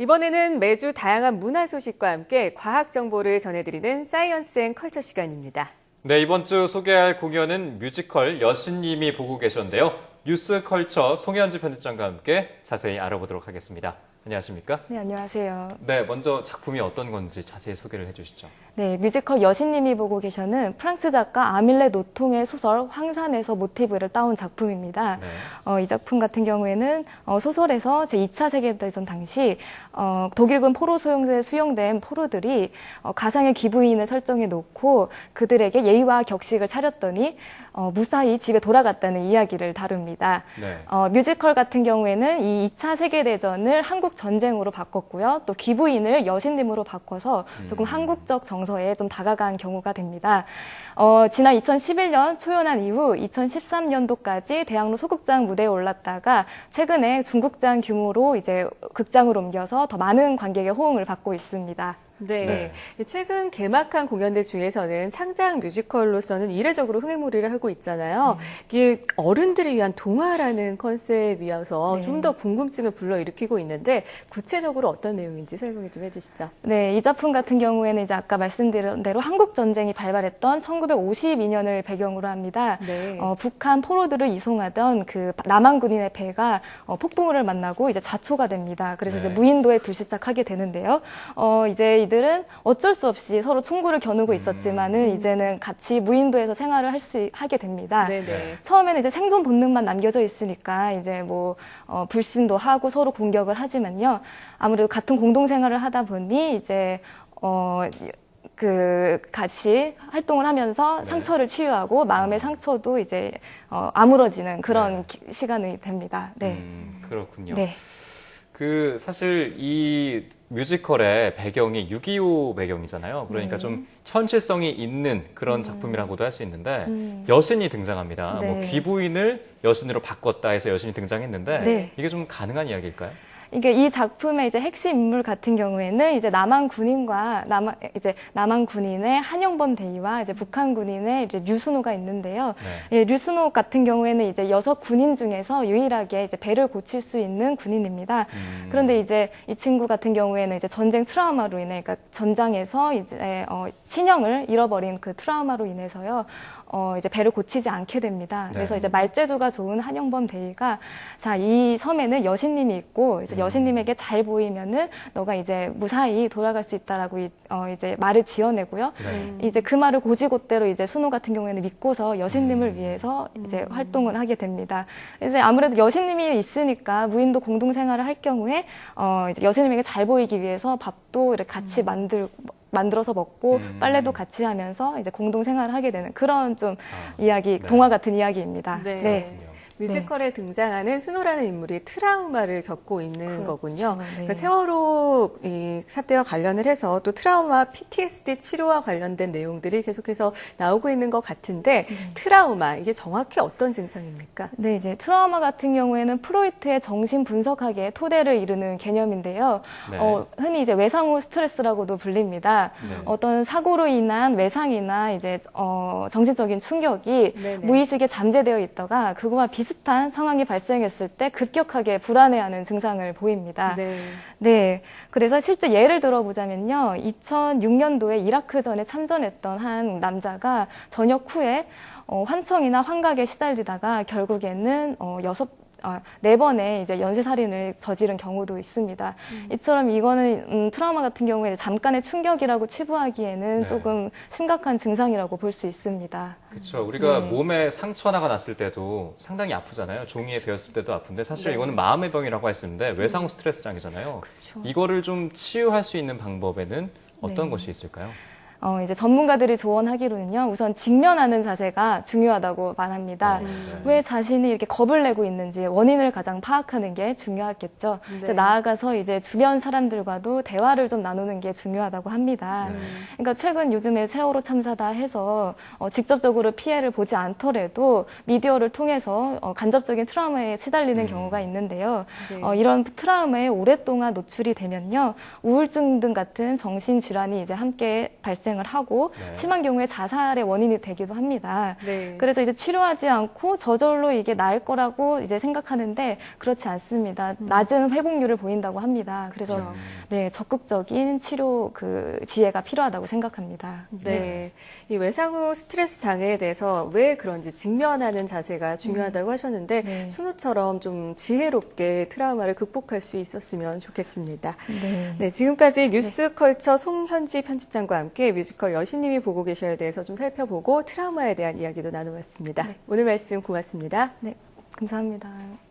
이번에는 매주 다양한 문화 소식과 함께 과학 정보를 전해드리는 사이언스 앤 컬처 시간입니다. 네, 이번 주 소개할 공연은 뮤지컬 여신님이 보고 계셨는데요. 뉴스 컬처 송현지 편집장과 함께 자세히 알아보도록 하겠습니다. 안녕하십니까? 네, 안녕하세요. 네, 먼저 작품이 어떤 건지 자세히 소개를 해주시죠. 네, 뮤지컬 여신님이 보고 계셔는 프랑스 작가 아밀레 노통의 소설 황산에서 모티브를 따온 작품입니다. 네. 이 작품 같은 경우에는 소설에서 제2차 세계대전 당시 독일군 포로 소용소에 수용된 포로들이 가상의 기부인을 설정해 놓고 그들에게 예의와 격식을 차렸더니 무사히 집에 돌아갔다는 이야기를 다룹니다. 네. 뮤지컬 같은 경우에는 이 2차 세계대전을 한국 전쟁으로 바꿨고요. 또 기부인을 여신님으로 바꿔서 조금 한국적 정서에 좀 다가간 경우가 됩니다. 지난 2011년 초연한 이후 2013년도까지 대학로 소극장 무대에 올랐다가 최근에 중극장 규모로 이제 극장으로 옮겨서 더 많은 관객의 호응을 받고 있습니다. 네. 최근 개막한 공연들 중에서는 창작 뮤지컬로서는 이례적으로 흥행몰이를 하고 있잖아요. 이게 어른들을 위한 동화라는 컨셉이어서 좀 더 궁금증을 불러일으키고 있는데 구체적으로 어떤 내용인지 설명을 좀 해주시죠. 네, 이 작품 같은 경우에는 이제 아까 말씀드린 대로 한국 전쟁이 발발했던 1952년을 배경으로 합니다. 네. 북한 포로들을 이송하던 그 남한 군인의 배가 폭풍우를 만나고 이제 자초가 됩니다. 그래서 이제 무인도에 불시착하게 되는데요. 이제 이들은 어쩔 수 없이 서로 총구를 겨누고 있었지만은 이제는 같이 무인도에서 생활을 하게 됩니다. 네네. 처음에는 이제 생존 본능만 남겨져 있으니까 이제 뭐 불신도 하고 서로 공격을 하지만요. 아무래도 같은 공동 생활을 하다 보니 이제 같이 활동을 하면서 상처를 치유하고 마음의 상처도 이제 아물어지는 그런 시간이 됩니다. 네. 그렇군요. 네. 사실 이 뮤지컬의 배경이 6.25 배경이잖아요. 그러니까 좀 현실성이 있는 그런 작품이라고도 할 수 있는데 여신이 등장합니다. 네. 뭐 귀부인을 여신으로 바꿨다 해서 여신이 등장했는데 네. 이게 좀 가능한 이야기일까요? 이게 이 작품의 이제 핵심 인물 같은 경우에는 이제 남한 군인의 한영범 대위와 이제 북한 군인의 이제 류순호가 있는데요. 네. 예, 류순호 같은 경우에는 이제 6 군인 중에서 유일하게 이제 배를 고칠 수 있는 군인입니다. 그런데 이제 이 친구 같은 경우에는 이제 전쟁 트라우마로 인해, 그러니까 전장에서 이제 친형을 잃어버린 그 트라우마로 인해서요. 이제 배를 고치지 않게 됩니다. 그래서 네. 이제 말재주가 좋은 한영범 대위가 자, 이 섬에는 여신님이 있고 이제 여신님에게 잘 보이면은 너가 이제 무사히 돌아갈 수 있다라고 이제 말을 지어내고요. 네. 이제 그 말을 고지고대로 이제 순호 같은 경우에는 믿고서 여신님을 위해서 이제 활동을 하게 됩니다. 이제 아무래도 여신님이 있으니까 무인도 공동 생활을 할 경우에 이제 여신님에게 잘 보이기 위해서 밥도 이렇게 같이 만들어서 먹고 빨래도 같이 하면서 이제 공동 생활을 하게 되는 그런 좀 이야기, 네. 동화 같은 이야기입니다. 네. 네. 뮤지컬에 등장하는 순호라는 인물이 트라우마를 겪고 있는 거군요. 네. 그러니까 세월호 이 사태와 관련을 해서 또 트라우마, PTSD 치료와 관련된 내용들이 계속해서 나오고 있는 것 같은데 트라우마, 이게 정확히 어떤 증상입니까? 네, 이제 트라우마 같은 경우에는 프로이트의 정신 분석학의 토대를 이루는 개념인데요. 네. 흔히 이제 외상 후 스트레스라고도 불립니다. 네. 어떤 사고로 인한 외상이나 이제 정신적인 충격이 네네. 무의식에 잠재되어 있다가 그거와 비슷한 상황이 발생했을 때 급격하게 불안해하는 증상을 보입니다. 네. 네. 그래서 실제 예를 들어보자면요. 2006년도에 이라크전에 참전했던 한 남자가 전역 후에 환청이나 환각에 시달리다가 결국에는 4번의 이제 연쇄살인을 저지른 경우도 있습니다. 이처럼 이거는 트라우마 같은 경우에 잠깐의 충격이라고 치부하기에는 네. 조금 심각한 증상이라고 볼 수 있습니다. 그렇죠. 우리가 네. 몸에 상처나가 났을 때도 상당히 아프잖아요. 종이에 베었을 때도 아픈데 사실 네. 이거는 마음의 병이라고 할 수 있는데 외상 후 스트레스장이잖아요. 그렇죠. 이거를 좀 치유할 수 있는 방법에는 어떤 것이 있을까요? 이제 전문가들이 조언하기로는요, 우선 직면하는 자세가 중요하다고 말합니다. 왜 자신이 이렇게 겁을 내고 있는지 원인을 가장 파악하는 게 중요하겠죠. 네. 이제 나아가서 이제 주변 사람들과도 대화를 좀 나누는 게 중요하다고 합니다. 그러니까 최근 요즘에 세월호 참사다 해서 직접적으로 피해를 보지 않더라도 미디어를 통해서 간접적인 트라우마에 시달리는 경우가 있는데요. 네. 이런 트라우마에 오랫동안 노출이 되면요, 우울증 등 같은 정신 질환이 이제 함께 발생 발생을 하고 네. 심한 경우에 자살의 원인이 되기도 합니다. 네. 그래서 이제 치료하지 않고 저절로 이게 나을 거라고 이제 생각하는데 그렇지 않습니다. 낮은 회복률을 보인다고 합니다. 그래서 그렇죠. 네, 적극적인 치료 그 지혜가 필요하다고 생각합니다. 네. 이 외상 후 스트레스 장애에 대해서 왜 그런지 직면하는 자세가 중요하다고 하셨는데 네. 순우처럼 좀 지혜롭게 트라우마를 극복할 수 있었으면 좋겠습니다. 네. 네, 지금까지 뉴스컬처 송현지 편집장과 함께 뮤지컬 여신님이 보고 계셔에 대해서 좀 살펴보고 트라우마에 대한 이야기도 나눠봤습니다. 오늘 말씀 고맙습니다. 네, 감사합니다.